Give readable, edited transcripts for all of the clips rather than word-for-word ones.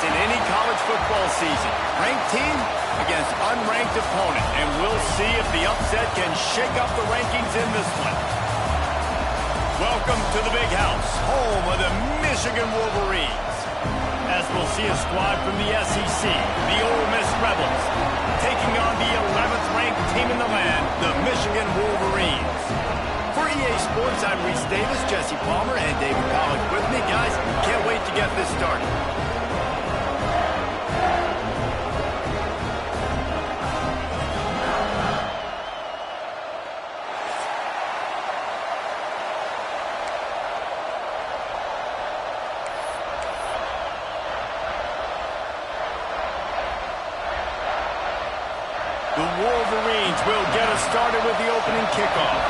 in any college football season. Ranked team against unranked opponent, and we'll see if the upset can shake up the rankings in this one. Welcome to the Big House, home of the Michigan Wolverines. As we'll see a squad from the SEC, the Ole Miss Rebels, taking on the 11th ranked team in the land, the Michigan Wolverines. For EA Sports, I'm Reese Davis, Jesse Palmer, and David Pollack with me. Guys, can't wait to get this started. The Wolverines will get us started with the opening kickoff.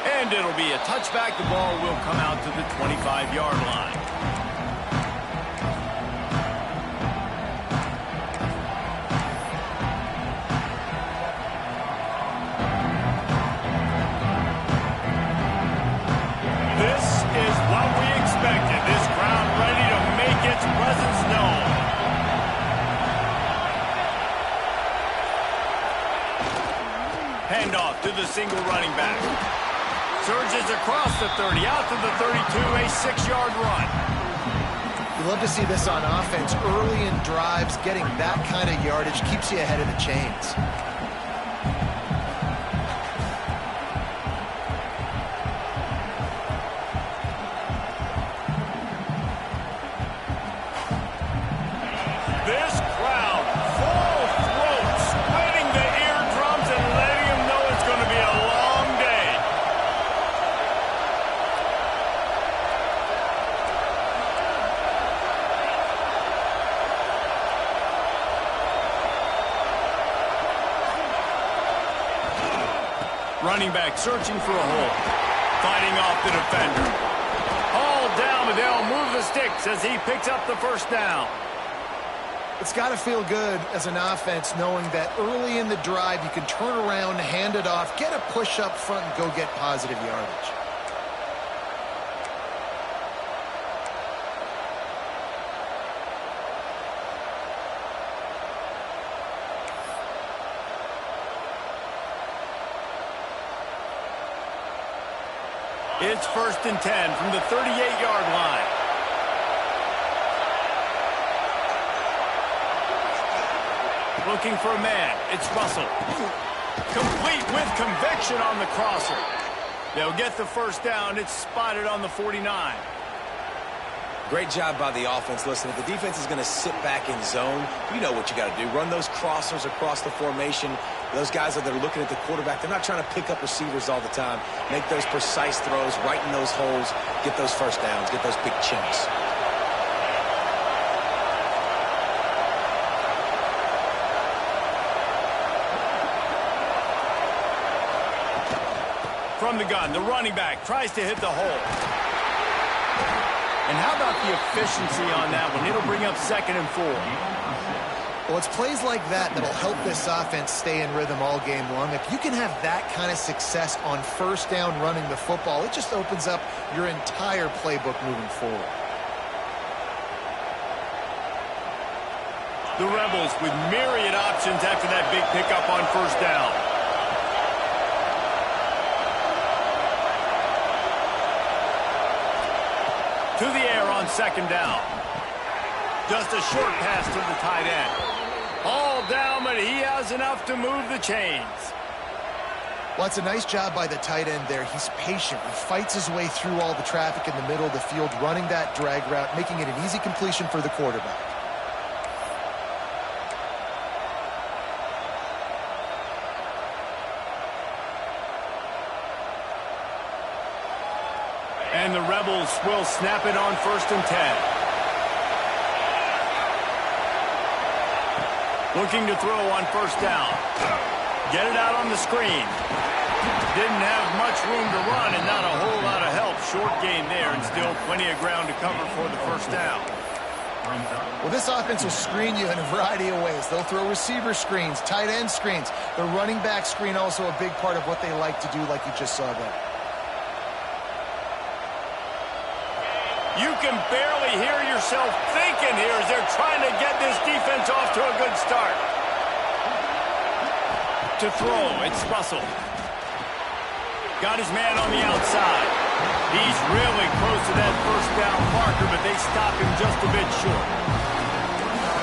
And it'll be a touchback. The ball will come out to the 25-yard line. This is what we expected. This crowd ready to make its presence known. Handoff to the single running back. Surges across the 30, out to the 32, a 6-yard run. You love to see this on offense. Early in drives, getting that kind of yardage keeps you ahead of the chains. This crowd, full throat, splitting the eardrums and letting them know it's going to be a long day. Running back searching for a hole. Fighting off the defender. All down, but they'll move the sticks as he picks up the first down. It's got to feel good as an offense knowing that early in the drive you can turn around, hand it off, get a push up front, and go get positive yardage. It's 1st and 10 from the 38-yard line. Looking for a man. It's Russell. Complete with conviction on the crosser. They'll get the first down. It's spotted on the 49. Great job by the offense. Listen, if the defense is going to sit back in zone, you know what you got to do. Run those crossers across the formation. Those guys that are looking at the quarterback, they're not trying to pick up receivers all the time. Make those precise throws, right in those holes, get those first downs, get those big chunks. From the gun, the running back tries to hit the hole. And how about the efficiency on that one? It'll bring up 2nd and 4. Well, it's plays like that that'll help this offense stay in rhythm all game long. If you can have that kind of success on first down running the football, it just opens up your entire playbook moving forward. The Rebels with myriad options after that big pickup on first down. To the air on 2nd down. Just a short pass to the tight end. All down, but he has enough to move the chains. Well, it's a nice job by the tight end there. He's patient. He fights his way through all the traffic in the middle of the field, running that drag route, making it an easy completion for the quarterback. And the Rebels will snap it on 1st and 10. Looking to throw on first down. Get it out on the screen. Didn't have much room to run and not a whole lot of help. Short gain there and still plenty of ground to cover for the first down. Well, this offense will screen you in a variety of ways. They'll throw receiver screens, tight end screens. The running back screen also a big part of what they like to do, like you just saw there. You can barely hear yourself thinking here as they're trying to get this defense off to a good start. To throw, it's Russell. Got his man on the outside. He's really close to that first down marker, but they stopped him just a bit short.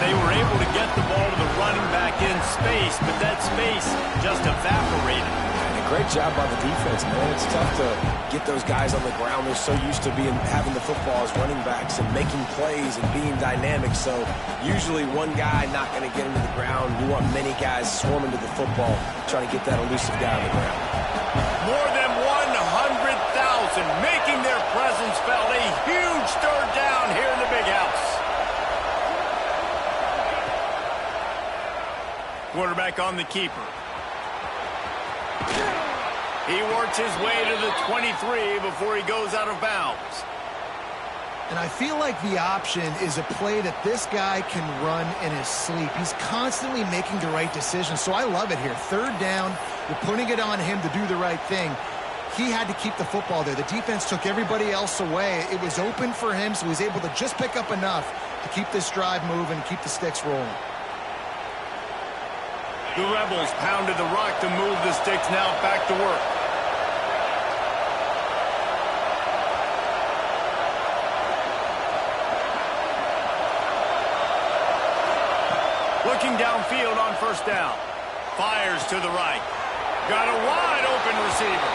They were able to get the ball to the running back in space, but that space just evaporated. And a great job by the defense, man. It's tough to get those guys on the ground. They're so used to having the football as running backs and making plays and being dynamic. So usually one guy not going to get him to the ground. You want many guys swarming to the football, trying to get that elusive guy on the ground. More than 100,000 making their presence felt. A huge third down here in the big house. Quarterback on the keeper. He works his way to the 23 before he goes out of bounds. And I feel like the option is a play that this guy can run in his sleep. He's constantly making the right decisions, so I love it here. Third down, you're putting it on him to do the right thing. He had to keep the football there. The defense took everybody else away. It was open for him, so he was able to just pick up enough to keep this drive moving, keep the sticks rolling. The Rebels pounded the rock to move the sticks, now back to work. Looking downfield on first down. Fires to the right. Got a wide open receiver.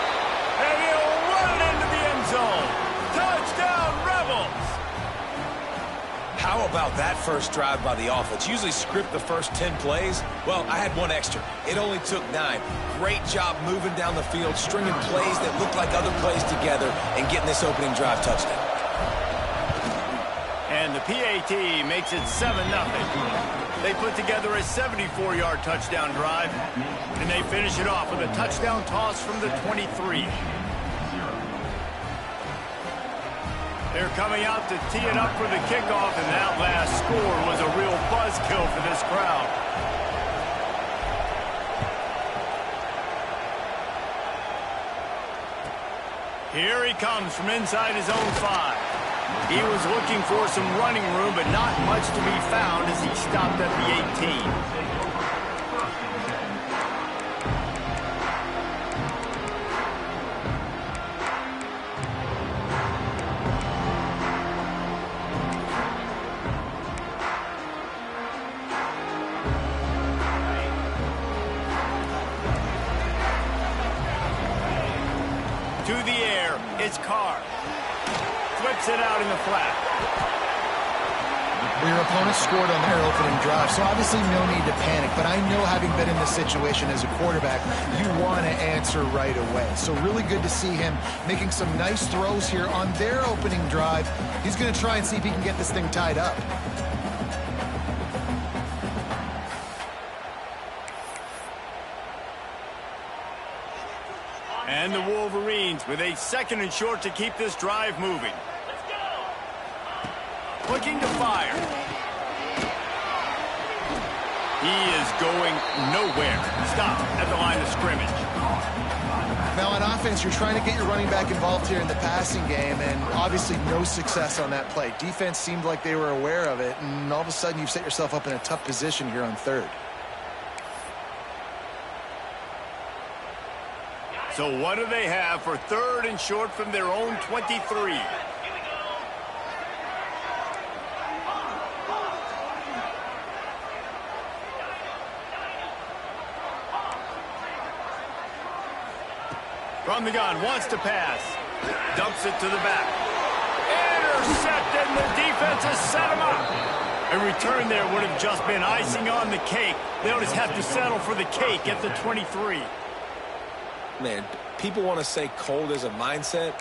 And he'll run into the end zone. Touchdown, Rebels! How about that first drive by the offense? Usually script the first 10 plays. Well, I had one extra. It only took 9. Great job moving down the field, stringing plays that look like other plays together, and getting this opening drive touchdown. And the PAT makes it 7-0. They put together a 74-yard touchdown drive, and they finish it off with a touchdown toss from the 23. They're coming out to tee it up for the kickoff, and that last score was a real buzzkill for this crowd. Here he comes from inside his own 5. He was looking for some running room, but not much to be found as he stopped at the 18. To the air, it's Carr. Flips it out in the flat. Well, your opponent scored on their opening drive, so obviously no need to panic. But I know, having been in this situation as a quarterback, you want to answer right away. So really good to see him making some nice throws here on their opening drive. He's going to try and see if he can get this thing tied up. And the Wolverines with a 2nd and short to keep this drive moving. Looking to fire. He is going nowhere. Stop at the line of scrimmage. Now on offense, you're trying to get your running back involved here in the passing game, and obviously no success on that play. Defense seemed like they were aware of it, and all of a sudden you've set yourself up in a tough position here on 3rd. So what do they have for 3rd and short from their own 23? From the gun, wants to pass. Dumps it to the back. Intercepted, and the defense has set him up. A return there would have just been icing on the cake. They'll just have to settle for the cake at the 23. Man, people want to say cold is a mindset.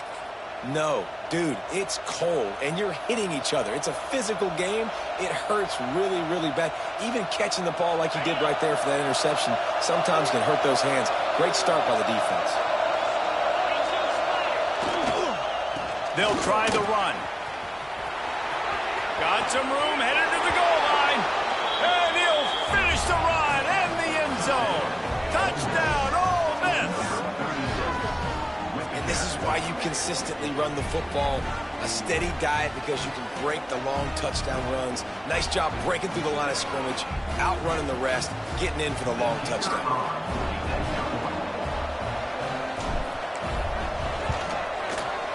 No, dude, it's cold, and you're hitting each other. It's a physical game. It hurts really, really bad. Even catching the ball like you did right there for that interception sometimes can hurt those hands. Great start by the defense. They'll try the run. Got some room, headed to the goal line. And he'll finish the run in the end zone. Touchdown, Ole Miss. And this is why you consistently run the football. A steady diet because you can break the long touchdown runs. Nice job breaking through the line of scrimmage, outrunning the rest, getting in for the long touchdown.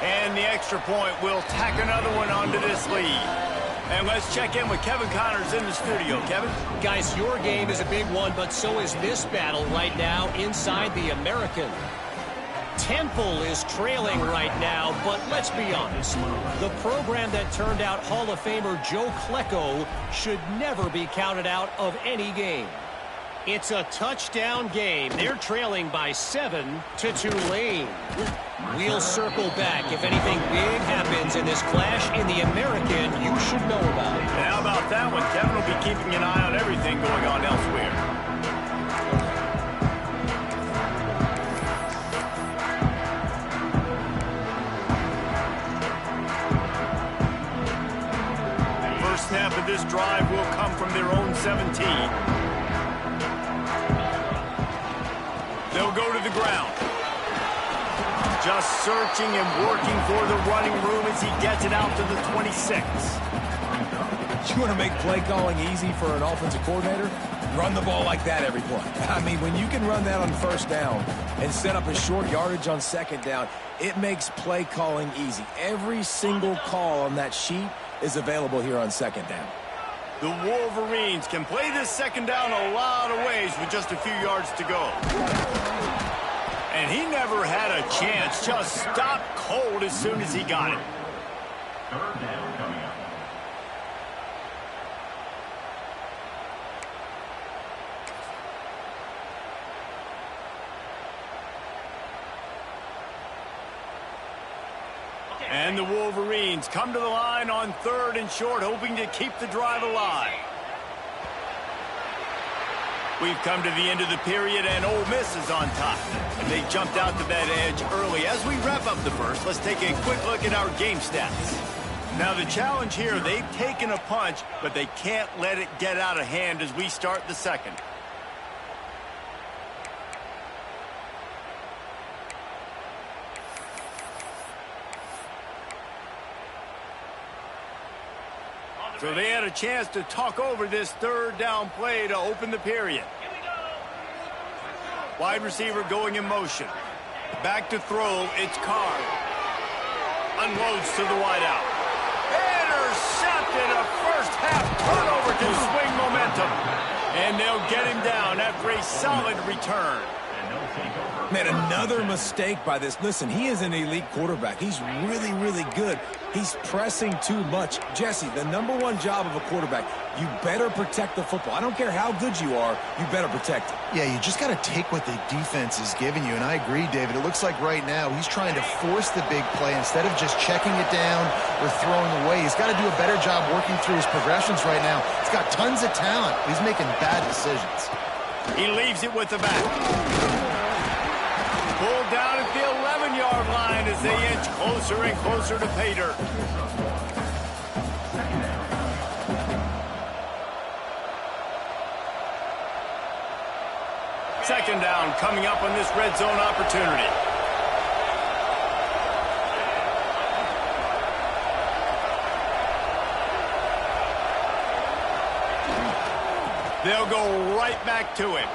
And the extra point will tack another one onto this lead. And let's check in with Kevin Connors in the studio. Kevin? Guys, your game is a big one, but so is this battle right now inside the American. Temple is trailing right now, but let's be honest. The program that turned out Hall of Famer Joe Klecko should never be counted out of any game. It's a touchdown game. They're trailing by 7 to Tulane. We'll circle back if anything big happens in this clash in the American you should know about. And how about that one? Kevin will be keeping an eye on everything going on elsewhere. Snap of this drive will come from their own 17. They'll go to the ground. Just searching and working for the running room as he gets it out to the 26. You want to make play calling easy for an offensive coordinator? Run the ball like that every play. I mean, when you can run that on first down and set up a short yardage on second down, it makes play calling easy. Every single call on that sheet is available here on second down. The Wolverines can play this second down a lot of ways with just a few yards to go. And he never had a chance, just stopped cold as soon as he got it. Third down coming up. And the Wolverines come to the line on 3rd and short, hoping to keep the drive alive. We've come to the end of the period, and Ole Miss is on top. And they jumped out to that edge early. As we wrap up the first, let's take a quick look at our game stats. Now, the challenge here, they've taken a punch, but they can't let it get out of hand as we start the second. So they had a chance to talk over this 3rd down play to open the period. Wide receiver going in motion. Back to throw, it's Carr. Unloads to the wideout. Intercepted, a first half turnover to swing momentum. And they'll get him down after a solid return. Man, another mistake by this. Listen, he is an elite quarterback. He's really, really good. He's pressing too much. Jesse, the #1 job of a quarterback, you better protect the football. I don't care how good you are, you better protect it. Yeah, you just got to take what the defense is giving you. And I agree, David. It looks like right now he's trying to force the big play instead of just checking it down or throwing away. He's got to do a better job working through his progressions right now. He's got tons of talent. He's making bad decisions. He leaves it with the back. Pulled down at the 11-yard line as they inch closer and closer to pay dirt. Second down coming up on this red zone opportunity. They'll go right back to him.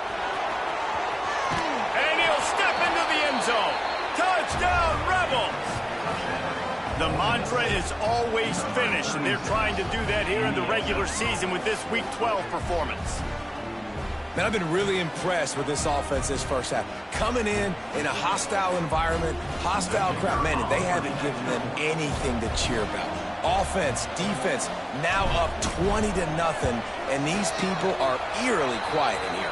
And he'll step into the end zone. Touchdown, Rebels! The mantra is always finish, and they're trying to do that here in the regular season with this Week 12 performance. Man, I've been really impressed with this offense this first half. Coming in a hostile environment, hostile crowd, man, they haven't given them anything to cheer about. Offense, defense, now up 20-0, and these people are eerily quiet in here.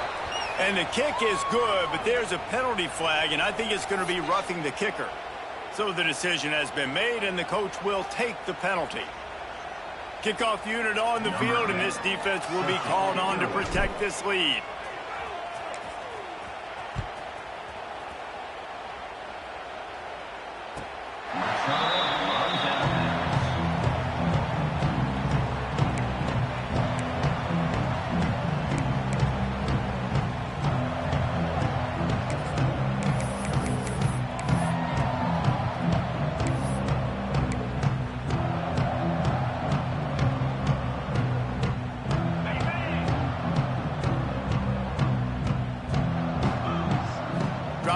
And the kick is good, but there's a penalty flag, and I think it's going to be roughing the kicker. So the decision has been made, and the coach will take the penalty. Kickoff unit on the field, and this defense will be called on to protect this lead.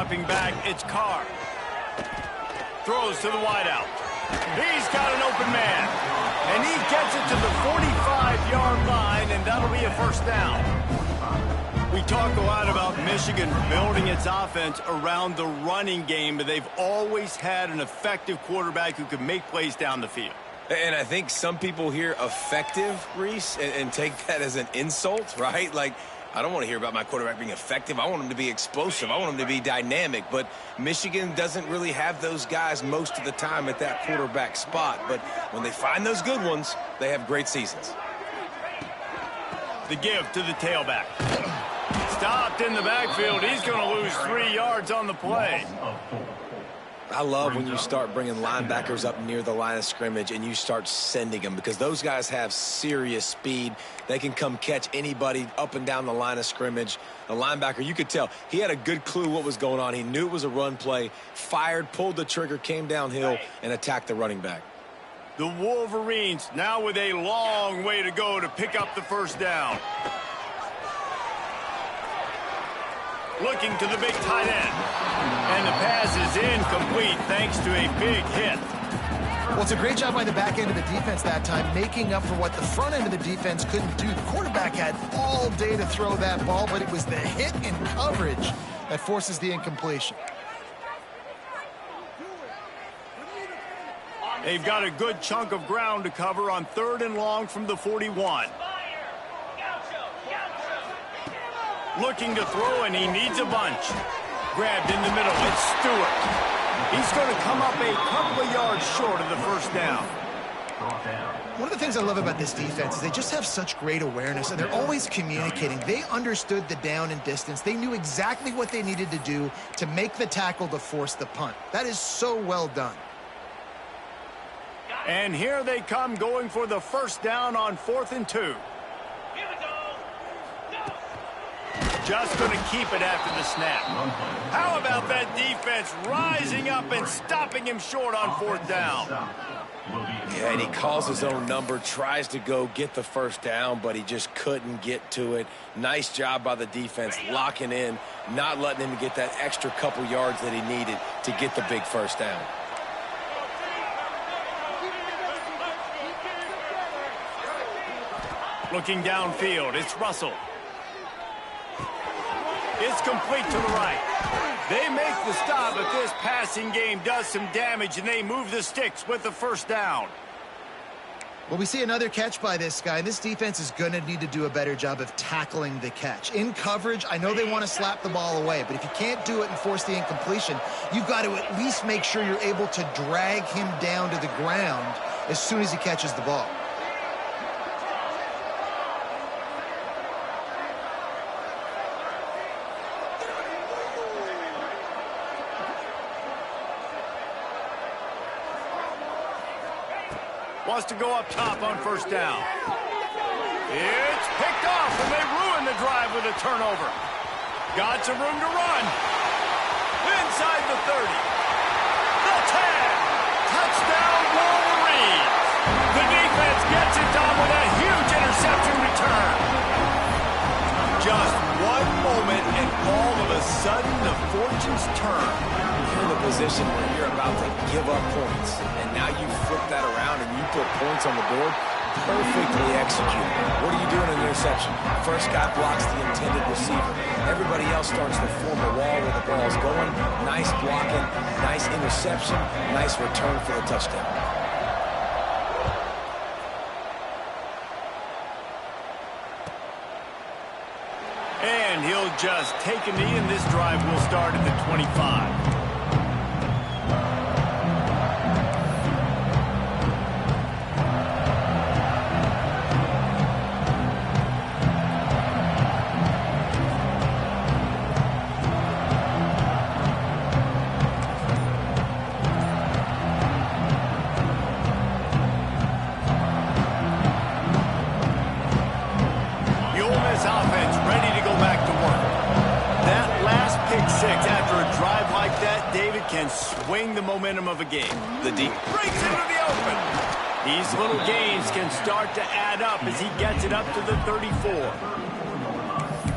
dropping back, it's Carr. Throws to the wideout. He's got an open man. And he gets it to the 45-yard line, and that'll be a first down. We talk a lot about Michigan building its offense around the running game, but they've always had an effective quarterback who can make plays down the field. And I think some people hear effective, Reese, and take that as an insult, right? Like, I don't want to hear about my quarterback being effective. I want him to be explosive. I want him to be dynamic. But Michigan doesn't really have those guys most of the time at that quarterback spot. But when they find those good ones, they have great seasons. The give to the tailback. Stopped in the backfield. He's going to lose 3 yards on the play. I love when you start bringing linebackers up near the line of scrimmage and you start sending them, because those guys have serious speed. They can come catch anybody up and down the line of scrimmage. The linebacker, you could tell, he had a good clue what was going on. He knew it was a run play, fired, pulled the trigger, came downhill, and attacked the running back. The Wolverines now with a long way to go to pick up the first down. Looking to the big tight end. And the pass is incomplete thanks to a big hit. Well, it's a great job by the back end of the defense that time, making up for what the front end of the defense couldn't do. The quarterback had all day to throw that ball, but it was the hit in coverage that forces the incompletion. They've got a good chunk of ground to cover on 3rd and long from the 41. Looking to throw, and he needs a bunch. Grabbed in the middle, it's Stewart. He's going to come up a couple of yards short of the first down. One of the things I love about this defense is they just have such great awareness, and they're always communicating. They understood the down and distance. They knew exactly what they needed to do to make the tackle to force the punt. That is so well done. And here they come, going for the first down on 4th and 2. Just going to keep it after the snap. How about that defense rising up and stopping him short on 4th down? Yeah, and he calls his own number, tries to go get the first down, but he just couldn't get to it. Nice job by the defense, locking in, not letting him get that extra couple yards that he needed to get the big first down. Looking downfield, it's Russell. It's complete to the right. They make the stop, but this passing game does some damage, and they move the sticks with the first down. Well, we see another catch by this guy. This defense is going to need to do a better job of tackling the catch. In coverage, I know they want to slap the ball away, but if you can't do it and force the incompletion, you've got to at least make sure you're able to drag him down to the ground as soon as he catches the ball. Wants to go up top on first down. It's picked off, and they ruin the drive with a turnover. Got some room to run. Inside the 30. The 10. Touchdown, Wolverines. The defense gets it done with a huge interception return. Just one moment, and all of a sudden, the fortunes turn. You're in a position where you're about to give up points, and now you flip that around and you put points on the board. Perfectly executed. What do you do in an interception? First guy blocks the intended receiver. Everybody else starts to form a wall where the ball's going. Nice blocking, nice interception, nice return for the touchdown. And he'll just take a knee, and this drive will start at the 25. Can swing the momentum of a game. The deep breaks into the open. These little gains can start to add up as he gets it up to the 34.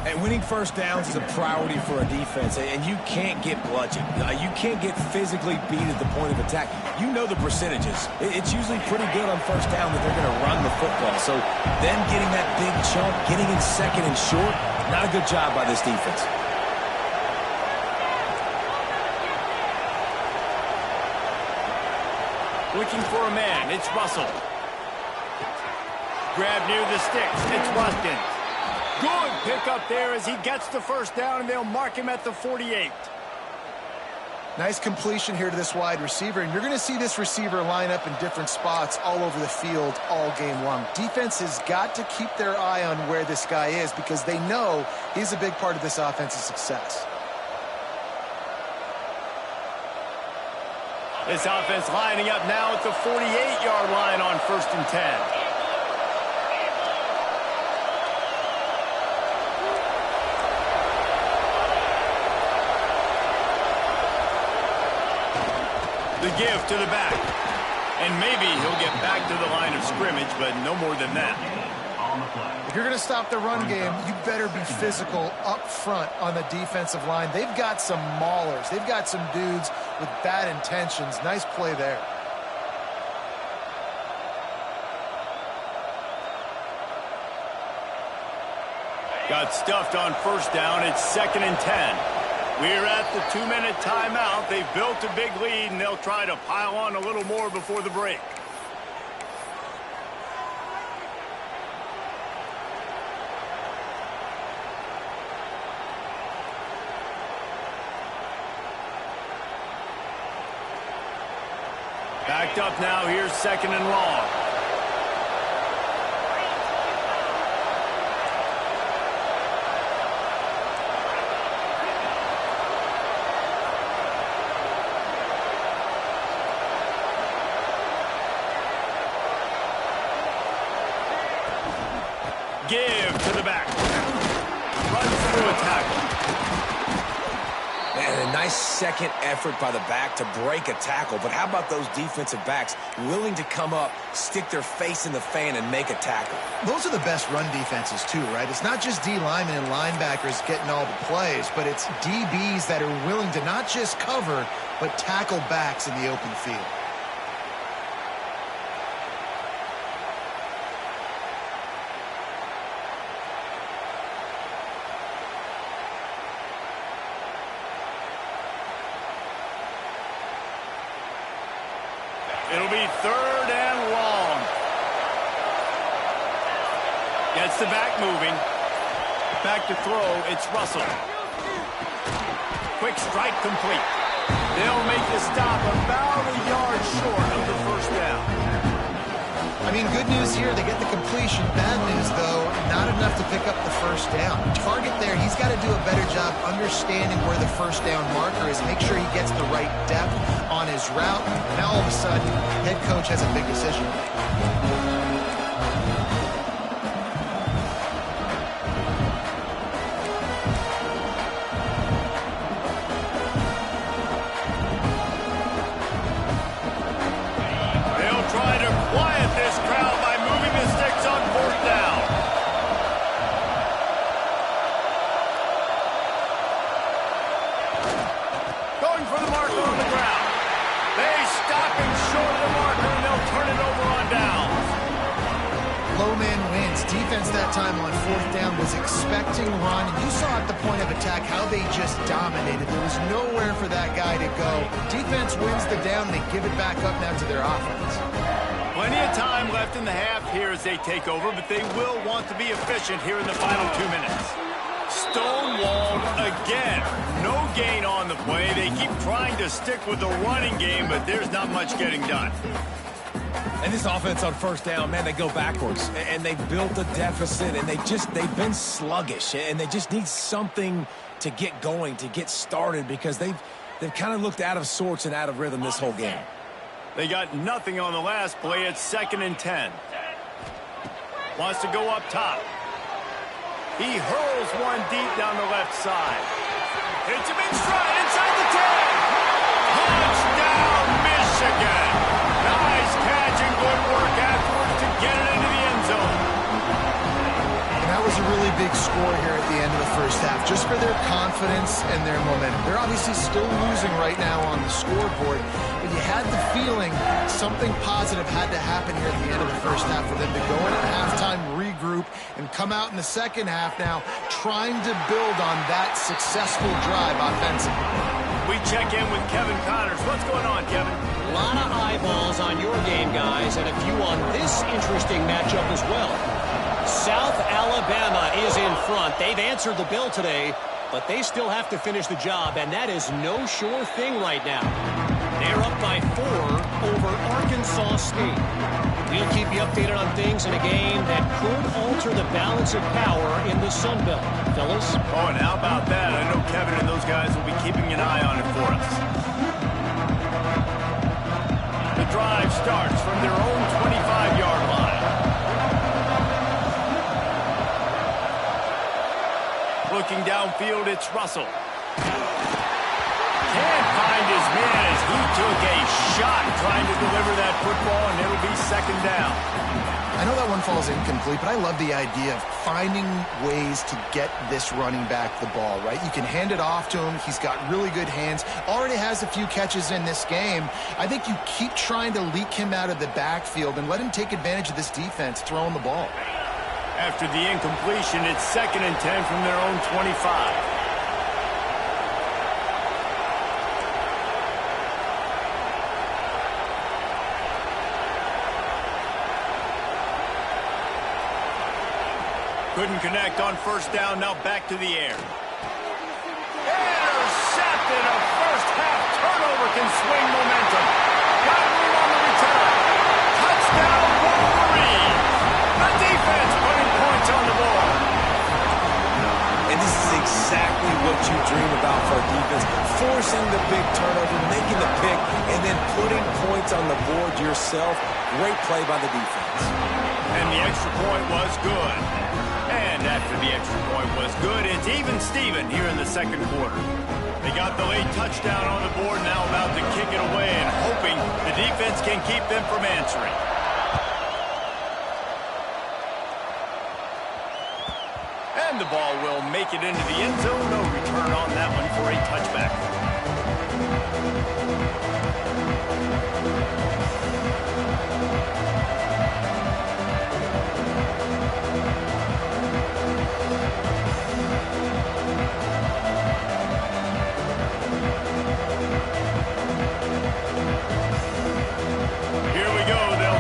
And winning first downs is a priority for a defense, and you can't get bludgeoned. You can't get physically beat at the point of attack. You know the percentages. It's usually pretty good on first down that they're going to run the football. So them getting that big chunk, getting in second and short, not a good job by this defense. Looking for a man, it's Russell. Grab near the sticks, it's Ruskin. Good pickup there as he gets the first down, and they'll mark him at the 48. Nice completion here to this wide receiver, and you're going to see this receiver line up in different spots all over the field all game long. Defense has got to keep their eye on where this guy is because they know he's a big part of this offense's success. This offense lining up now at the 48-yard line on 1st and 10. The give to the back. And maybe he'll get back to the line of scrimmage, but no more than that. If you're going to stop the run game, you better be physical up front on the defensive line. They've got some maulers. They've got some dudes with bad intentions. Nice play there. Got stuffed on first down. It's 2nd and 10. We're at the 2-minute timeout. They've built a big lead, and they'll try to pile on a little more before the break. Backed up now. Here's 2nd and long. Give to the back. Runs through a tackle. Man, a nice second effort by the back to break a tackle. But how about those defensive backs willing to come up, stick their face in the fan, and make a tackle? Those are the best run defenses, too, right? It's not just D linemen and linebackers getting all the plays, but it's DBs that are willing to not just cover, but tackle backs in the open field. It'll be 3rd and long. Gets the back moving. Back to throw, it's Russell. Quick strike complete. They'll make the stop about a yard short of the first down. I mean, good news here, they get the completion. Bad news, though, not enough to pick up the first down. Target there, he's got to do a better job understanding where the first down marker is, make sure he gets the right depth on his route. Now, all of a sudden, head coach has a big decision to make. Time on 4th down was expecting run. You saw at the point of attack how they just dominated. There was nowhere for that guy to go. Defense wins the down. They give it back up now to their offense. Plenty of time left in the half here as they take over, but they will want to be efficient here in the final 2 minutes. Stonewalled again. No gain on the play. They keep trying to stick with the running game, but there's not much getting done. And this offense on first down, man, they go backwards. And they built a deficit, and they've been sluggish. And they just need something to get going, to get started, because they've kind of looked out of sorts and out of rhythm this whole game. They got nothing on the last play. It's 2nd and 10. Wants to go up top. He hurls one deep down the left side. Hits him in stride inside the 10. Touchdown, Michigan. Nice catch and good work afterwards to get it into the end zone. And that was a really big score here at the end of the first half, just for their confidence and their momentum. They're obviously still losing right now on the scoreboard, but you had the feeling something positive had to happen here at the end of the first half for them to go in at halftime, regroup, and come out in the second half now trying to build on that successful drive offensively. We check in with Kevin Connors. What's going on, Kevin? A lot of eyeballs on your game, guys, and a few on this interesting matchup as well. South Alabama is in front. They've answered the bell today, but they still have to finish the job, and that is no sure thing right now. They're up by 4 over Arkansas State. We'll keep you updated on things in a game that could alter the balance of power in the Sun Belt. Fellas? Oh, and how about that? I know Kevin and those guys will be keeping an eye on it for us. The drive starts from their own 25-yard line. Looking downfield, it's Russell. Can't find his man as he took a shot trying to deliver that football, and it'll be second down. I know that one falls incomplete, but I love the idea of finding ways to get this running back the ball, right? You can hand it off to him. He's got really good hands. Already has a few catches in this game. I think you keep trying to leak him out of the backfield and let him take advantage of this defense throwing the ball. After the incompletion, it's 2nd and 10 from their own 25. Couldn't connect on first down, now back to the air. Intercepted, a first half turnover can swing momentum. Got room on the return. Touchdown, Wolverine. The defense putting points on the board. And this is exactly what you dream about for a defense. Forcing the big turnover, making the pick, and then putting points on the board yourself. Great play by the defense. And the extra point was good. And after the extra point was good, it's even Steven here in the second quarter. They got the late touchdown on the board, now about to kick it away and hoping the defense can keep them from answering. And the ball will make it into the end zone. No return on that one for a touchback.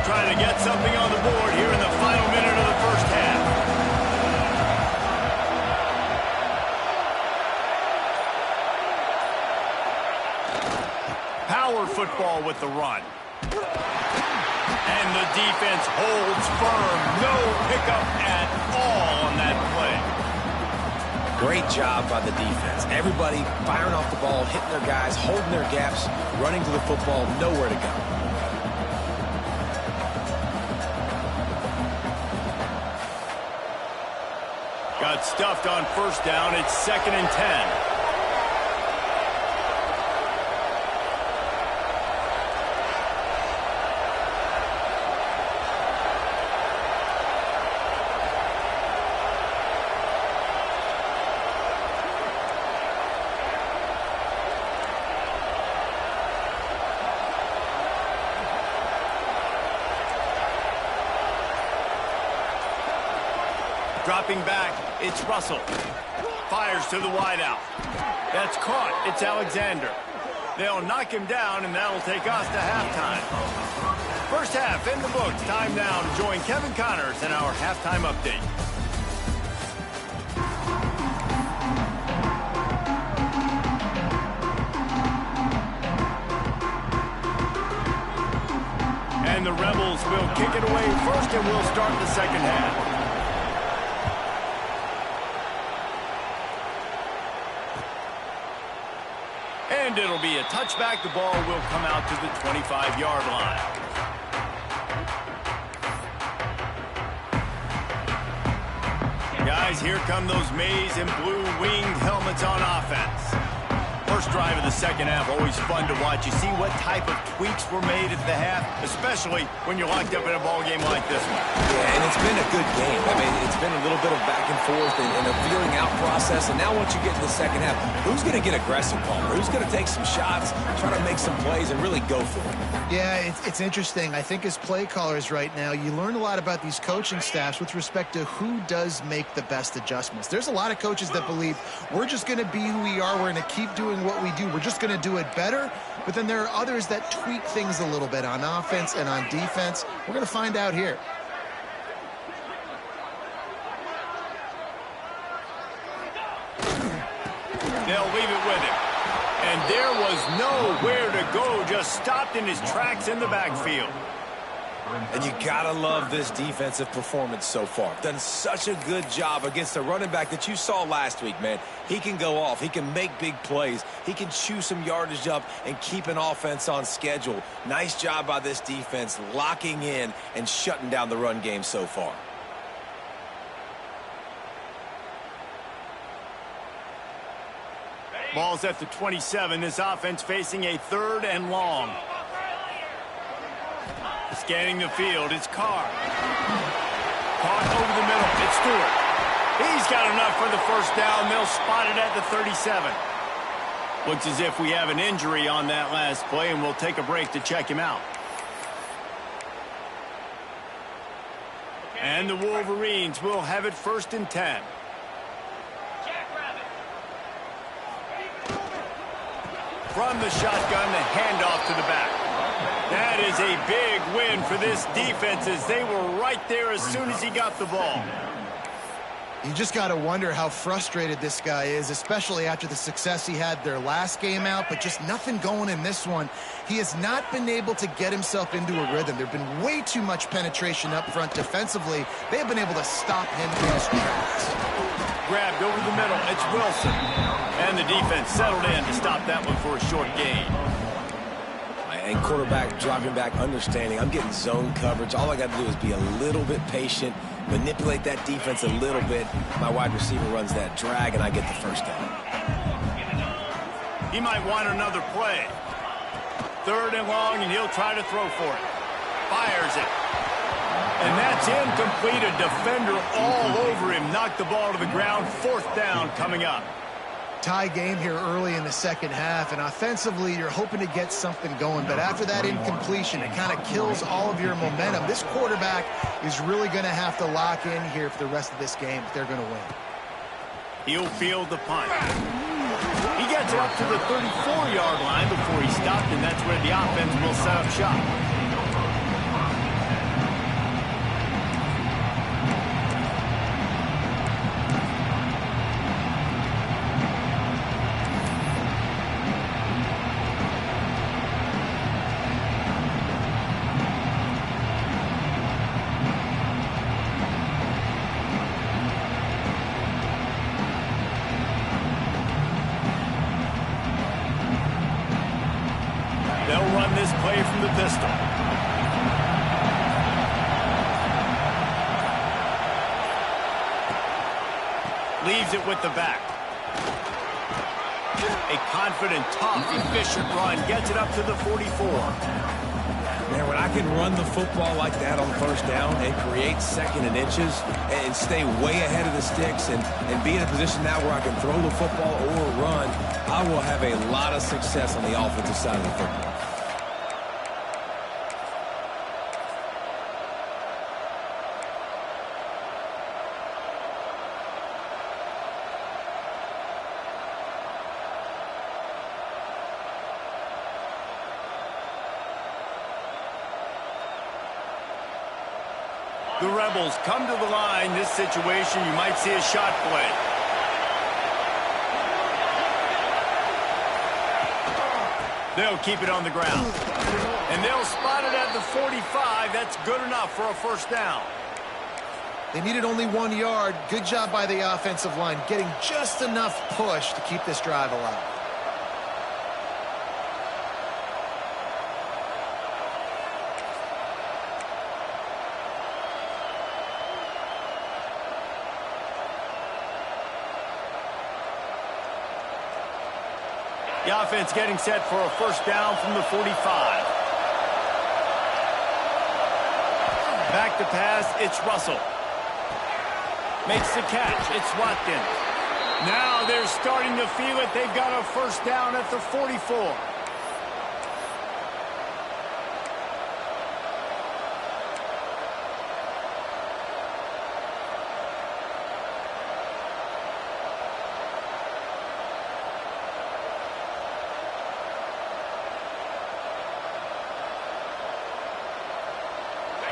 Trying to get something on the board here in the final minute of the first half. Power football with the run. And the defense holds firm. No pickup at all on that play. Great job by the defense. Everybody firing off the ball, hitting their guys, holding their gaps, running to the football, nowhere to go. Got stuffed on first down. It's 2nd and 10. Dropping back, it's Russell. Fires to the wideout. That's caught. It's Alexander. They'll knock him down, and that'll take us to halftime. First half in the books. Time now to join Kevin Connors in our halftime update. And the Rebels will kick it away first, and we'll start the second half. And it'll be a touchback. The ball will come out to the 25-yard line. Guys, here come those maize and blue winged helmets on offense. First drive of the second half, always fun to watch. You see what type of tweaks were made at the half, especially when you're locked up in a ball game like this one. Yeah, and it's been a good game. I mean, it's been a little bit of back and forth and a feeling out process. And now once you get to the second half, who's going to get aggressive, Palmer? Who's going to take some shots, try to make some plays, and really go for it? Yeah, it's interesting. I think as play callers right now, you learn a lot about these coaching staffs with respect to who does make the best adjustments. There's a lot of coaches that believe we're just going to be who we are. We're going to keep doing what we do. We're just going to do it better. But then there are others that tweak things a little bit on offense and on defense. We're going to find out here. They'll leave it with him. And there was nowhere to go, just stopped in his tracks in the backfield. And you gotta love this defensive performance so far. Done such a good job against the running back that you saw last week, man. He can go off. He can make big plays. He can chew some yardage up and keep an offense on schedule. Nice job by this defense locking in and shutting down the run game so far. Ball's at the 27. This offense facing a 3rd and long. Scanning the field, it's Carr. Caught over the middle, it's Stewart. He's got enough for the first down. They'll spot it at the 37. Looks as if we have an injury on that last play, and we'll take a break to check him out. And the Wolverines will have it 1st and 10. From the shotgun, the handoff to the back. That is a big win for this defense as they were right there as soon as he got the ball. You just got to wonder how frustrated this guy is, especially after the success he had their last game out, but just nothing going in this one. He has not been able to get himself into a rhythm. There have been way too much penetration up front defensively. They have been able to stop him in his tracks. Grabbed over the middle, it's Wilson. And the defense settled in to stop that one for a short gain. And quarterback dropping back, understanding I'm getting zone coverage. All I got to do is be a little bit patient, manipulate that defense a little bit. My wide receiver runs that drag, and I get the first down. He might want another play. 3rd and long, and he'll try to throw for it. Fires it. And that's incomplete. A defender all over him. Knocked the ball to the ground. 4th down coming up. Tie game here early in the second half, and offensively you're hoping to get something going, but after that incompletion it kind of kills all of your momentum. This quarterback is really going to have to lock in here for the rest of this game if they're going to win. He'll field the punt. He gets it up to the 34-yard line before he stopped, and that's where the offense will set up shop. They'll run this play from the pistol. Leaves it with the back. A confident, tough, efficient run. Gets it up to the 44. Man, when I can run the football like that on 1st down and create 2nd and inches and stay way ahead of the sticks and be in a position now where I can throw the football or run, I will have a lot of success on the offensive side of the football. The Rebels come to the line. This situation, you might see a shot play. They'll keep it on the ground. And they'll spot it at the 45. That's good enough for a 1st down. They needed only 1 yard. Good job by the offensive line, getting just enough push to keep this drive alive. The offense getting set for a first down from the 45. Back to pass, it's Russell. Makes the catch, it's Watkins. Now they're starting to feel it. They've got a first down at the 44.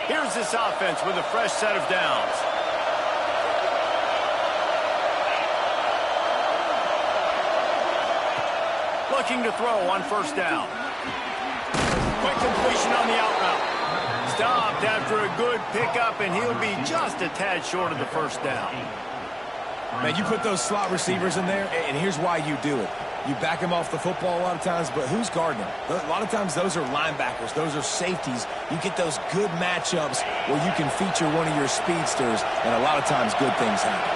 Here's this offense with a fresh set of downs. Looking to throw on first down. Quick completion on the out route. Stopped after a good pickup, and he'll be just a tad short of the first down. Man, you put those slot receivers in there, and here's why you do it. You back them off the football a lot of times, but who's guarding them? A lot of times those are linebackers. Those are safeties. You get those good matchups where you can feature one of your speedsters, and a lot of times good things happen.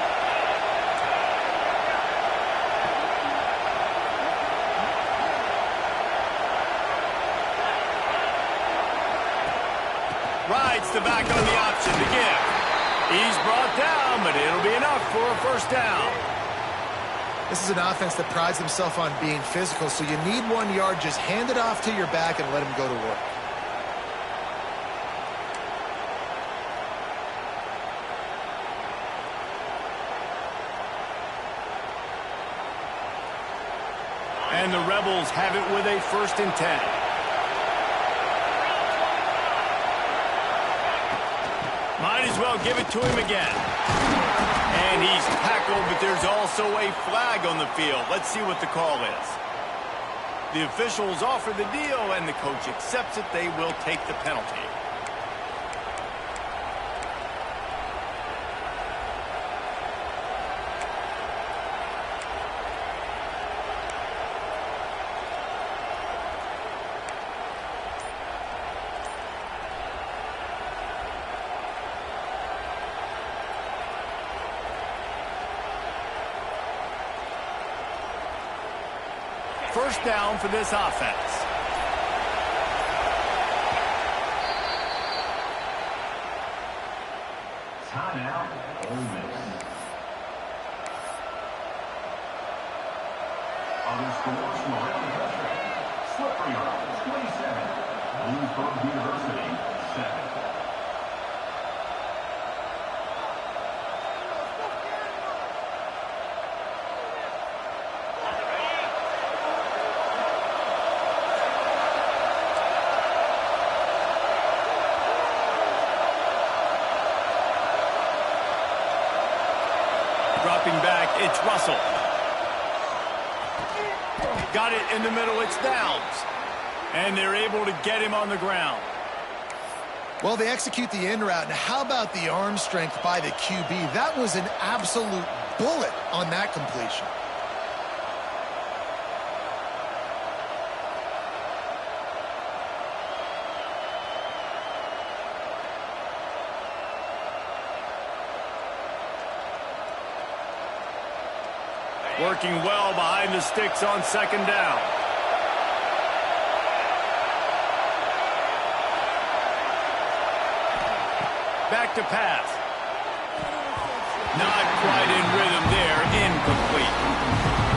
Rides the back on the option to give. He's brought down, but it'll be enough for a first down. This is an offense that prides himself on being physical, so you need 1 yard. Just hand it off to your back and let him go to work. And the Rebels have it with a 1st and 10. Might as well give it to him again. And he's tackled, but there's also a flag on the field. Let's see what the call is. The officials offer the deal, and the coach accepts it. They will take the penalty. First down for this offense. Timeout, Ole Miss. Other scores from around the country. Slippery Rocks, 27. Bloomsburg University, 7. Dropping back, it's Russell. Got it in the middle, it's Downs. And they're able to get him on the ground. Well, they execute the in route. Now, how about the arm strength by the QB? That was an absolute bullet on that completion. Working well behind the sticks on 2nd down. Back to pass. Not quite in rhythm there. Incomplete.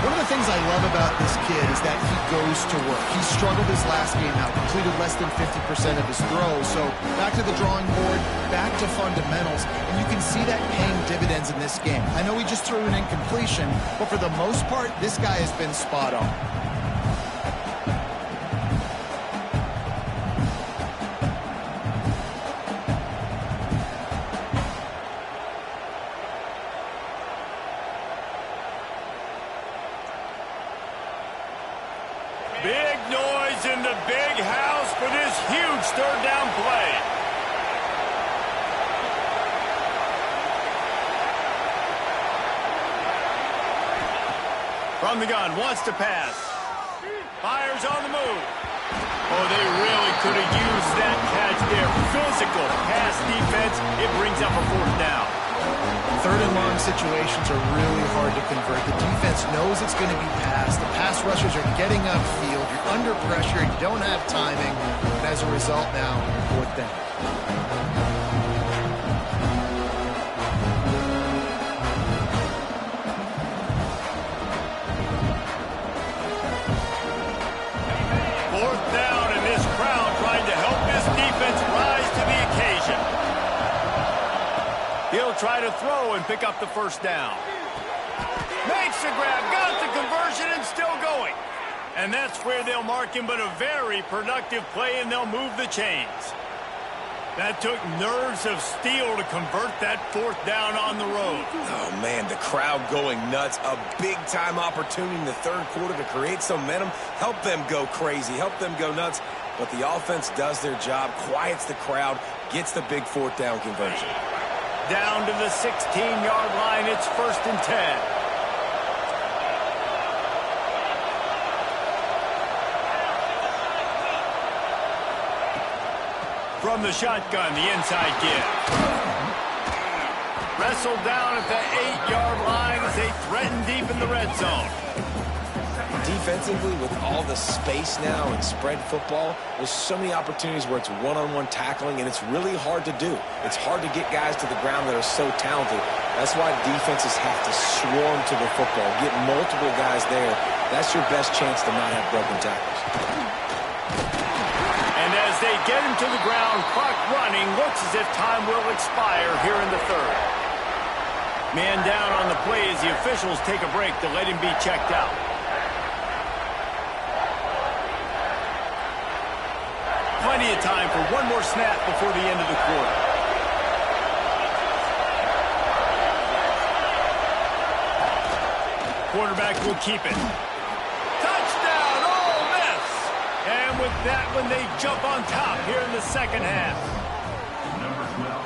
One of the things I love about this kid is that he goes to work. He struggled his last game out, completed less than 50% of his throws. So back to the drawing board, back to fundamentals, and you can see that paying dividends in this game. I know he just threw an incompletion, but for the most part, this guy has been spot on. Big noise in the big house for this huge 3rd down play. From the gun, wants to pass. Fires on the move. Oh, they really could have used that catch there. Physical pass defense. It brings up a 4th down. Third and long situations are really hard to convert. The defense knows it's going to be passed. The pass rushers are getting upfield. You're under pressure. You don't have timing. And as a result now, fourth down. Fourth down, and this crowd trying to help this defense rise to the occasion. He'll try to throw and pick up the first down. Makes the grab, got the conversion, and still going. And that's where they'll mark him, but a very productive play, and they'll move the chains. That took nerves of steel to convert that fourth down on the road. Oh, man, the crowd going nuts. A big-time opportunity in the third quarter to create some momentum, help them go crazy, help them go nuts. But the offense does their job, quiets the crowd, gets the big fourth down conversion. Down to the 16-yard line, it's 1st and 10. From the shotgun, the inside give. Wrestled down at the 8-yard line as they threaten deep in the red zone. Defensively, with all the space now and spread football, there's so many opportunities where it's one-on-one tackling, and it's really hard to do. It's hard to get guys to the ground that are so talented. That's why defenses have to swarm to the football, get multiple guys there. That's your best chance to not have broken tackles. And as they get him to the ground, clock running, looks as if time will expire here in the third. Man down on the play as the officials take a break to let him be checked out. Plenty of time for one more snap before the end of the quarter. Quarterback will keep it. Touchdown, Ole Miss! And with that one, they jump on top here in the second half.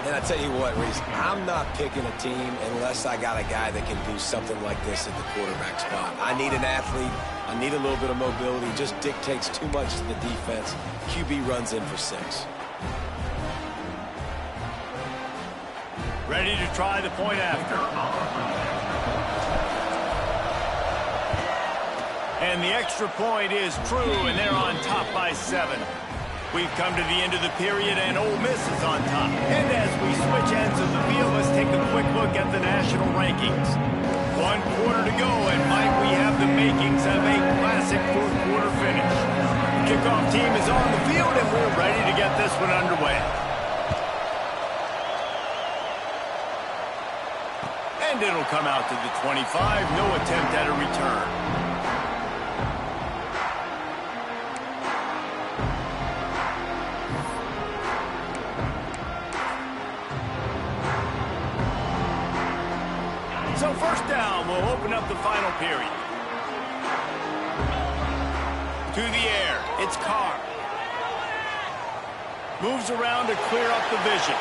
And I tell you what, Reese, I'm not picking a team unless I got a guy that can do something like this at the quarterback spot. I need an athlete. I need a little bit of mobility. Just dictates too much to the defense. QB runs in for 6. Ready to try the point after. And the extra point is true, and they're on top by 7. We've come to the end of the period, and Ole Miss is on top. And as we switch ends of the field, let's take a quick look at the national rankings. 1 quarter to go, and might we have the makings of a classic fourth quarter finish. The kickoff team is on the field, and we're ready to get this one underway. And it'll come out to the 25, no attempt at a return. So first down, we'll open up the final period. To the air, it's Carr. Moves around to clear up the vision.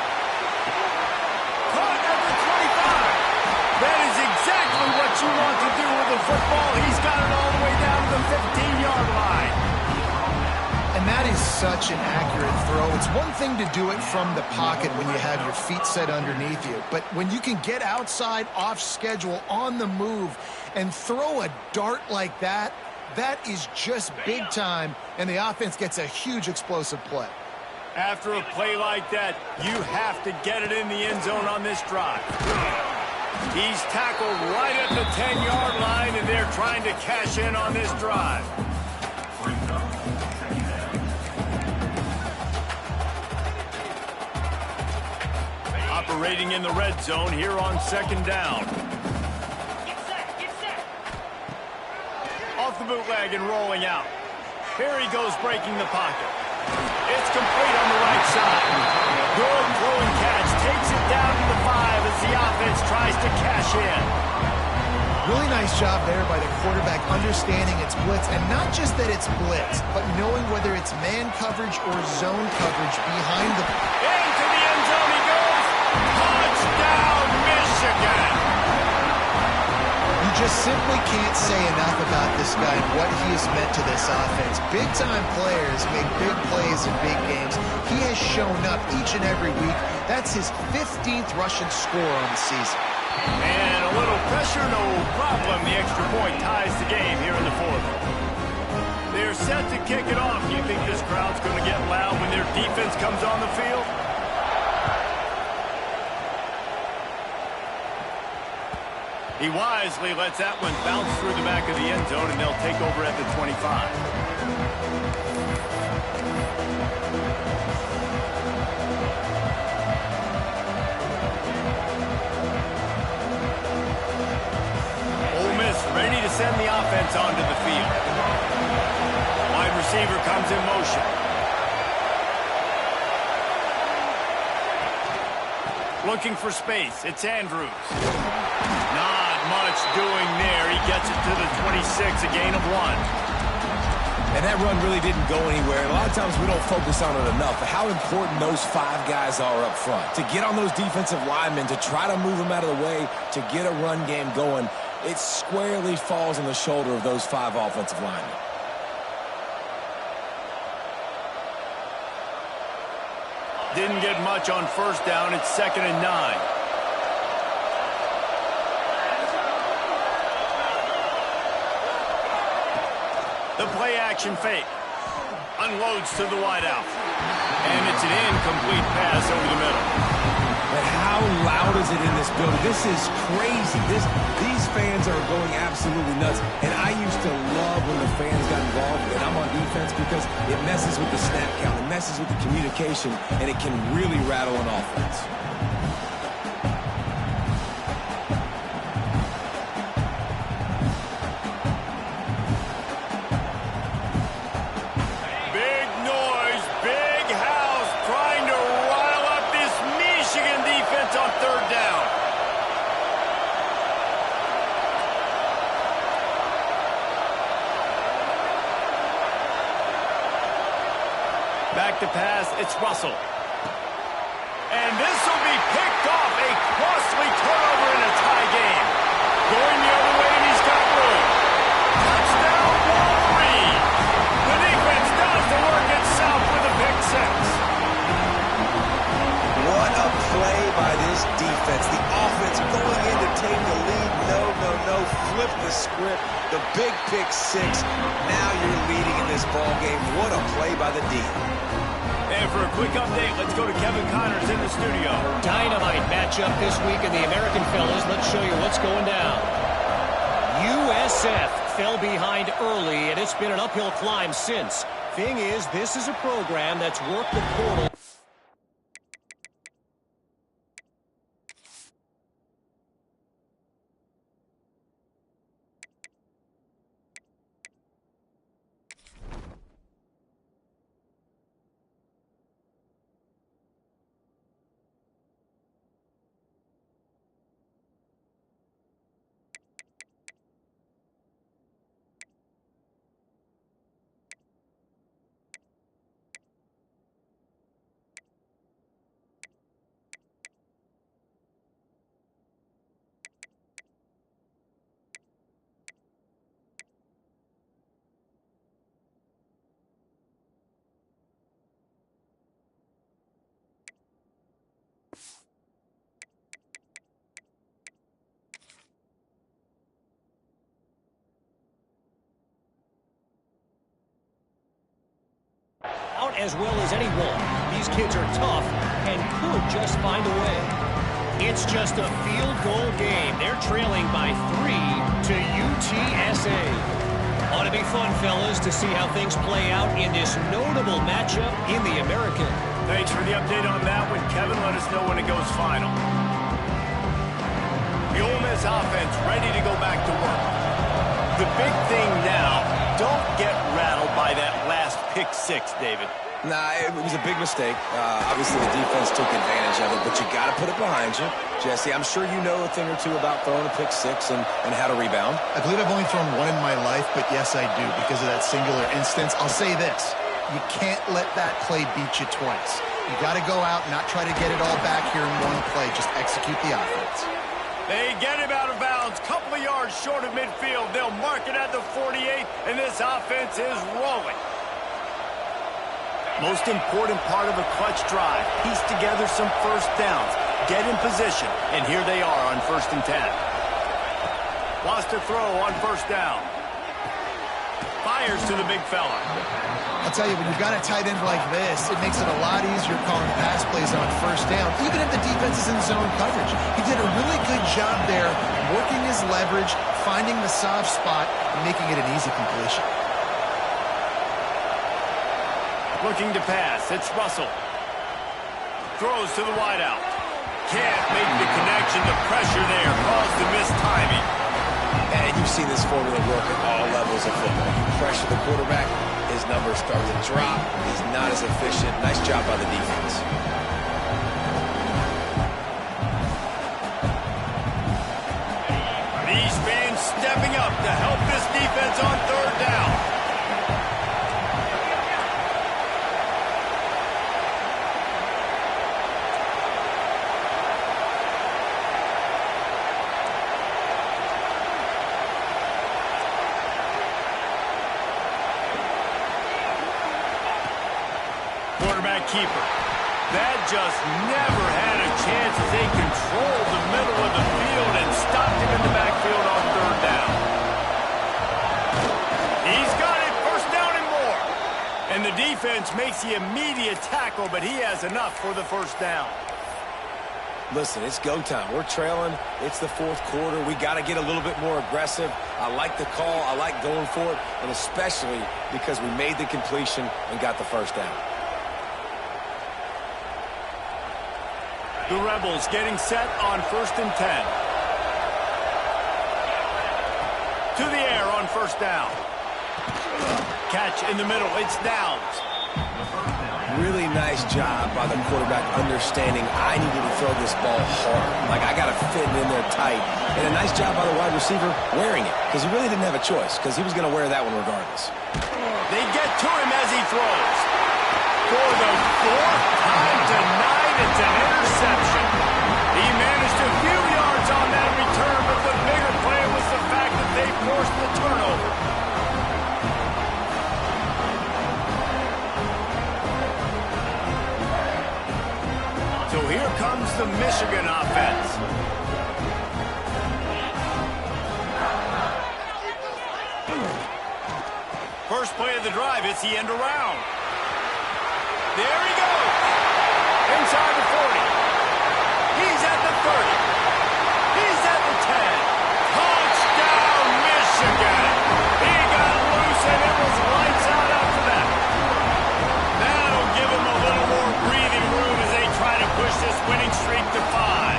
Caught at the 25. That is exactly what you want to do with the football. He's got it all the way down to the 15-yard line. And that is such an accurate throw. It's one thing to do it from the pocket when you have your feet set underneath you, but when you can get outside, off schedule, on the move, and throw a dart like that, that is just big time, and the offense gets a huge explosive play. After a play like that, you have to get it in the end zone on this drive. He's tackled right at the 10-yard line, and they're trying to cash in on this drive. Operating in the red zone here on second down. Off the bootleg and rolling out. Here he goes breaking the pocket. It's complete on the right side. Good throwing catch. Takes it down to the 5 as the offense tries to cash in. Really nice job there by the quarterback understanding it's blitz, and not just that it's blitz, but knowing whether it's man coverage or zone coverage behind the... Into the end zone he goes. Touchdown, Michigan! You just simply can't say enough about this guy and what he has meant to this offense. Big-time players make big plays in big games. He has shown up each and every week. That's his 15th rushing score on the season. And a little pressure, no problem. The extra point ties the game here in the fourth. They're set to kick it off. Do you think this crowd's going to get loud when their defense comes on the field? He wisely lets that one bounce through the back of the end zone, and they'll take over at the 25. Ready to send the offense onto the field. Wide receiver comes in motion. Looking for space. It's Andrews. Not much doing there. He gets it to the 26, a gain of 1. And that run really didn't go anywhere. And a lot of times we don't focus on it enough. But how important those 5 guys are up front. To get on those defensive linemen, to try to move them out of the way, to get a run game going. It squarely falls on the shoulder of those 5 offensive linemen. Didn't get much on first down. It's 2nd and 9. The play action fake. Unloads to the wideout. And it's an incomplete pass over the middle. But how loud is it in this building? This is crazy. These fans are going absolutely nuts. And I used to love when the fans got involved, and I'm on defense, because it messes with the snap count, it messes with the communication, and it can really rattle an offense. Big noise, big house, trying to rile up this Michigan defense on 3rd down. Back to pass, it's Russell. And this will be picked off. A costly turnover in a tie game. Going the other way, and he's got room. Touchdown, Wolverine. The defense does the work itself with a pick 6. What a play by this defense. The offense going in to take the lead. No. Flip the script. The big pick 6. Now you're leading in this ball game. What a play by the D. And for a quick update, let's go to Kevin Connors in the studio. Dynamite matchup this week in the American, fellas. Let's show you what's going down. USF fell behind early, and it's been an uphill climb since. Thing is, this is a program that's worked the portal. Out as well as anyone. These kids are tough and could just find a way. It's just a field goal game. They're trailing by 3 to UTSA. Ought to be fun, fellas, to see how things play out in this notable matchup in the American. Thanks for the update on that one, Kevin. Let us know when it goes final. The Ole Miss offense ready to go back to work. The big thing now, don't get rattled by that last pick 6, David. Nah, it was a big mistake. Obviously, the defense took advantage of it, but you got to put it behind you. Jesse, I'm sure you know a thing or two about throwing a pick 6 and how to rebound. I believe I've only thrown one in my life, but yes, I do, because of that singular instance. I'll say this. You can't let that play beat you twice. You got to go out and not try to get it all back here in one play. Just execute the offense. They get him out of bounds, couple of yards short of midfield. They'll mark it at the 48, and this offense is rolling. Most important part of a clutch drive, piece together some first downs, get in position, and here they are on 1st and 10. Wants to throw on 1st down. Fires to the big fella. I'll tell you, when you've got a tight end like this, it makes it a lot easier calling pass plays on 1st down, even if the defense is in zone coverage. He did a really good job there, working his leverage, finding the soft spot, and making it an easy completion. Looking to pass, it's Russell. Throws to the wideout. Can't make the connection. The pressure there caused the missed timing. And you've seen this formula work at all levels of football. You pressure the quarterback, his numbers start to drop. He's not as efficient. Nice job by the defense. These fans stepping up to help this defense on 3rd down. Keeper. That just never had a chance as they controlled the middle of the field and stopped him in the backfield on 3rd down. He's got it, 1st down and more. And the defense makes the immediate tackle, but he has enough for the 1st down. Listen, it's go time. We're trailing. It's the 4th quarter. We got to get a little bit more aggressive. I like the call. I like going for it, and especially because we made the completion and got the 1st down. The Rebels getting set on 1st and 10. To the air on 1st down. Catch in the middle. It's Downs. Really nice job by the quarterback understanding I needed to throw this ball hard. Like, I got to fit it in there tight. And a nice job by the wide receiver wearing it, because he really didn't have a choice, because he was going to wear that one regardless. They get to him as he throws. For the 4th time tonight, it's an interception. He managed a few yards on that return, but the bigger play was the fact that they forced the turnover. So here comes the Michigan offense. First play of the drive, it's the end around. There he goes. Inside the 40. He's at the 30. He's at the 10. Touchdown, Michigan. He got loose and it was lights out after that. That'll give him a little more breathing room as they try to push this winning streak to 5.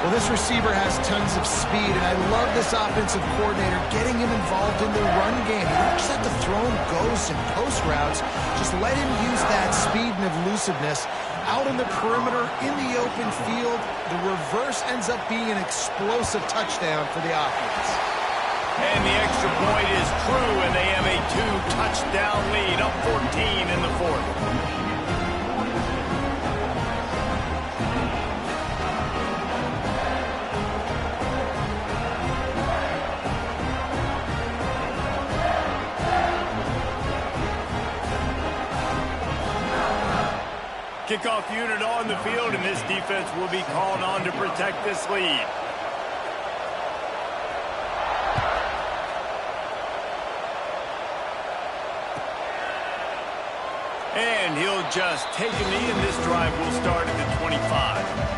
Well, this receiver has tons of speed, and I love this offensive coordinator getting him involved in the run game. You don't just have to throw him ghosts and post routes. Just let him use that speed and elusiveness out in the perimeter, in the open field. The reverse ends up being an explosive touchdown for the offense. And the extra point is true, and they have a 2-touchdown lead, up 14 in the 4th. Kickoff unit on the field, and this defense will be called on to protect this lead. And he'll just take a knee, and this drive will start at the 25.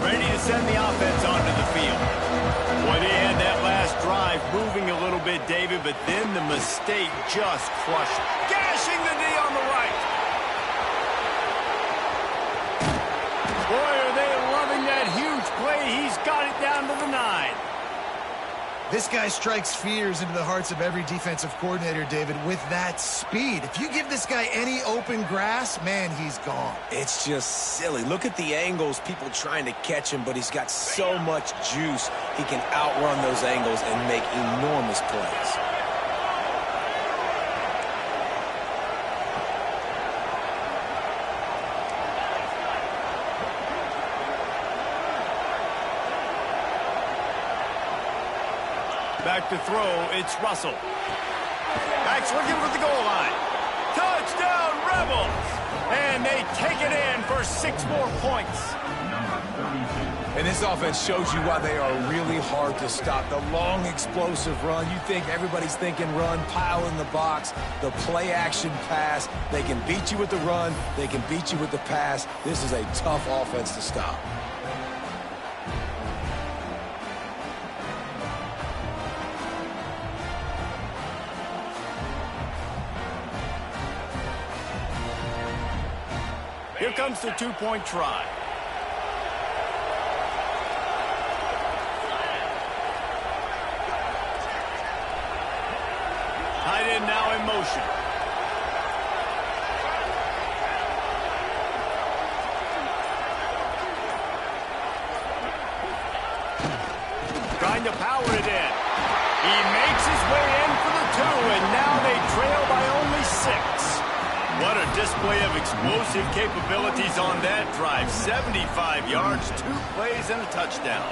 Ready to send the offense onto the field. Boy, they had that last drive moving a little bit, David, but then the mistake just crushed. Gashing the D on the right. Boy, are they loving that huge play. He's got it down to the 9. This guy strikes fears into the hearts of every defensive coordinator, David, with that speed. If you give this guy any open grass, man, he's gone. It's just silly. Look at the angles, people trying to catch him, but he's got so much juice. He can outrun those angles and make enormous plays. Back to throw, it's Russell. Back's looking for the goal line. Touchdown, Rebels! And they take it in for 6 more points. And this offense shows you why they are really hard to stop. The long, explosive run. You think everybody's thinking run, pile in the box, the play-action pass. They can beat you with the run. They can beat you with the pass. This is a tough offense to stop. Here comes the 2-point try. Tight end now in motion. Trying to power it in. He makes his way in for the 2, and now they trail by only 6. What a display of explosive capabilities on that drive. 75 yards, 2 plays, and a touchdown.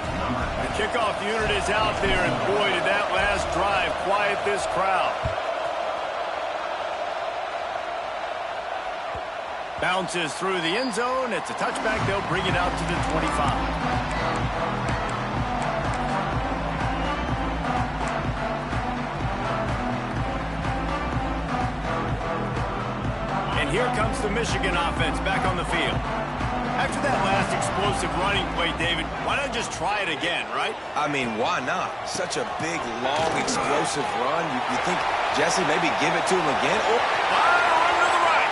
The kickoff unit is out there, and boy, did that last drive quiet this crowd. Bounces through the end zone. It's a touchback. They'll bring it out to the 25. Here comes the Michigan offense back on the field. After that last explosive running play, David, why not just try it again, right? I mean, why not? Such a big, long, explosive run. You think, Jesse, maybe give it to him again? Oh. Run to the right.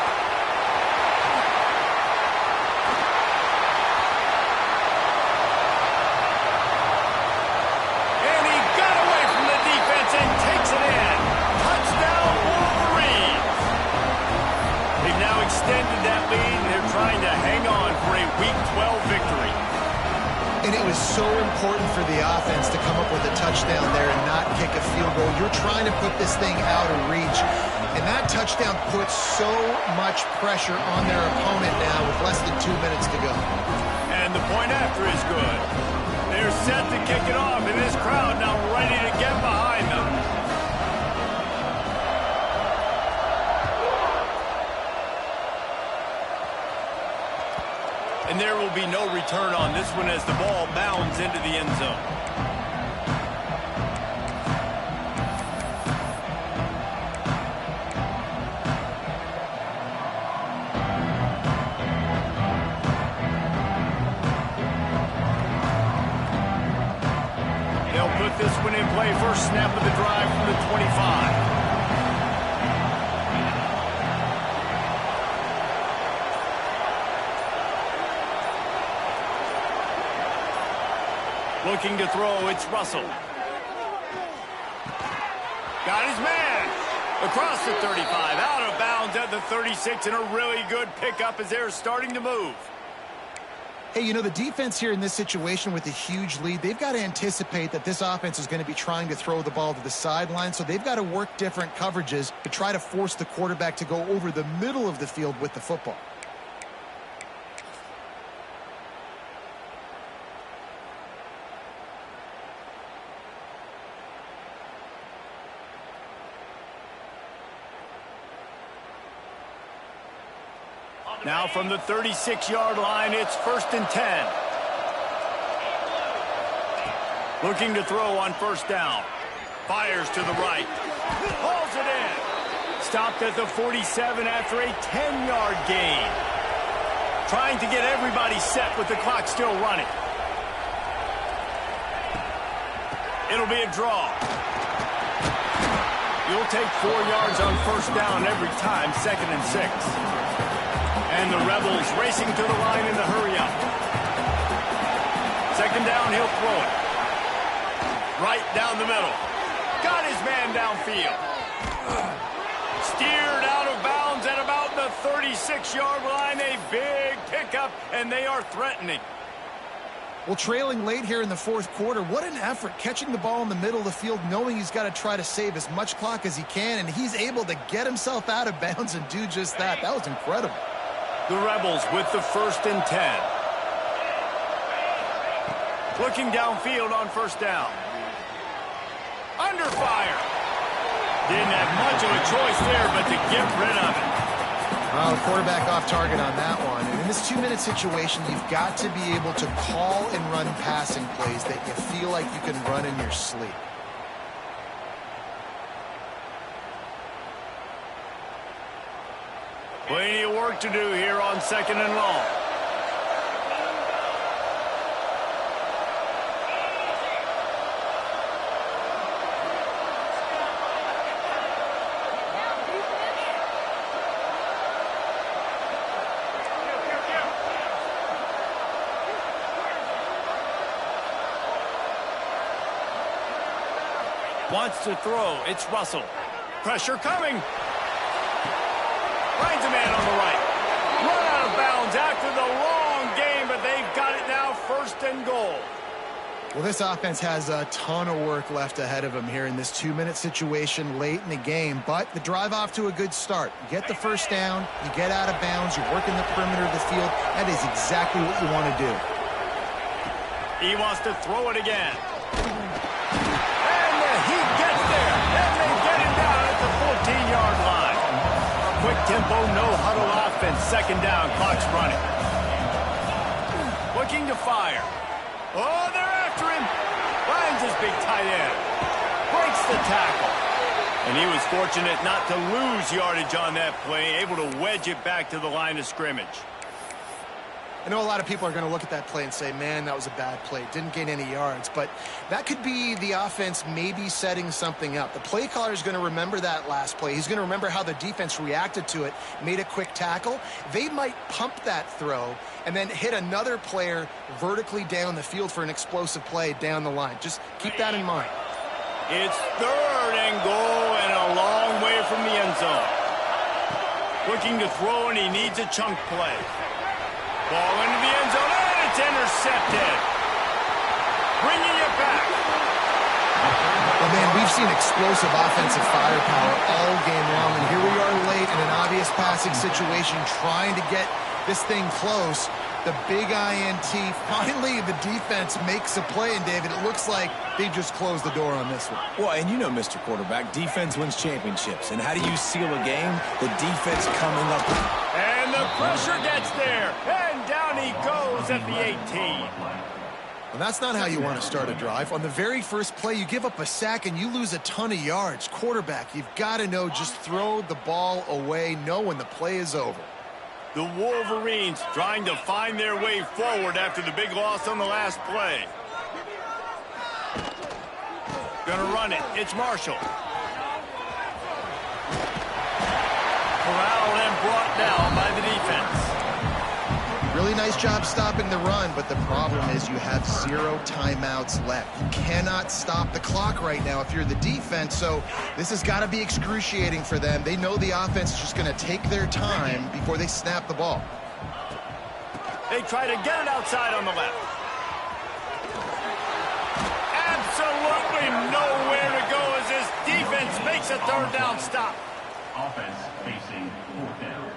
And he got away from the defense and takes it in. Touchdown, Wolverines. They've now extended that lead, and they're trying to hang on for a Week 12 victory. And it was so important for the offense to come up with a touchdown there and not kick a field goal. You're trying to put this thing out of reach, and that touchdown puts so much pressure on their opponent now with less than 2 minutes to go. And the point after is good. They're set to kick it off, and this crowd now ready to get behind them. And there will be no return on this one as the ball bounds into the end zone. They'll put this one in play. First snap of the drive from the 25. Looking to throw, it's Russell. Got his man. Across the 35, out of bounds at the 36, and a really good pickup as they're starting to move. Hey, you know, the defense here in this situation with a huge lead, they've got to anticipate that this offense is going to be trying to throw the ball to the sideline, so they've got to work different coverages to try to force the quarterback to go over the middle of the field with the football. Now from the 36-yard line, it's 1st and 10. Looking to throw on first down. Fires to the right. Hauls it in. Stopped at the 47 after a 10-yard gain. Trying to get everybody set with the clock still running. It'll be a draw. You'll take 4 yards on first down every time, 2nd and 6. And the Rebels racing to the line in the hurry-up. 2nd down, he'll throw it. Right down the middle. Got his man downfield. Steered out of bounds at about the 36-yard line. A big pickup, and they are threatening. Well, trailing late here in the fourth quarter, what an effort catching the ball in the middle of the field, knowing he's got to try to save as much clock as he can, and he's able to get himself out of bounds and do just that. That was incredible. The Rebels with the 1st and 10. Looking downfield on first down. Under fire. Didn't have much of a choice there, but to get rid of it. Well, the quarterback off target on that one. And in this 2-minute situation, you've got to be able to call and run passing plays that you feel like you can run in your sleep. Plenty of work to do here on 2nd and long. Wants to throw. It's Russell. Pressure coming. Finds a man on the right. Run out of bounds after the long game, but they've got it now 1st and goal. Well, this offense has a ton of work left ahead of them here in this 2-minute situation late in the game, but the drive off to a good start. You get the first down, you get out of bounds, you're working the perimeter of the field. That is exactly what you want to do. He wants to throw it again. He gets there, and they get him down at the 14-yard line. Quick tempo, no huddle offense. 2nd down, clock's running. Looking to fire. Oh, they're after him. Finds his big tight end. Breaks the tackle. And he was fortunate not to lose yardage on that play, able to wedge it back to the line of scrimmage. I know a lot of people are going to look at that play and say, man, that was a bad play. Didn't gain any yards. But that could be the offense maybe setting something up. The play caller is going to remember that last play. He's going to remember how the defense reacted to it, made a quick tackle. They might pump that throw and then hit another player vertically down the field for an explosive play down the line. Just keep that in mind. It's 3rd and goal and a long way from the end zone. Looking to throw, and he needs a chunk play. Ball into the end zone, and it's intercepted. Bringing it back. Well, man, we've seen explosive offensive firepower all game long, and here we are late in an obvious passing situation trying to get this thing close. The big INT. Finally, the defense makes a play, and David, it looks like they just closed the door on this one. Well, and you know, Mr. Quarterback, defense wins championships. And how do you seal a game? The defense coming up. And the pressure gets there. And down he goes at the 18. Well, that's not how you want to start a drive. On the very first play, you give up a sack and you lose a ton of yards. Quarterback, you've got to know, just throw the ball away, know when the play is over. The Wolverines trying to find their way forward after the big loss on the last play. Gonna run it. It's Marshall. Corralled and brought down by the defense. Really nice job stopping the run, but the problem is you have 0 timeouts left. You cannot stop the clock right now if you're the defense, so this has got to be excruciating for them. They know the offense is just going to take their time before they snap the ball. They try to get it outside on the left. Absolutely nowhere to go as this defense makes a 3rd down stop. Offense facing 4th down.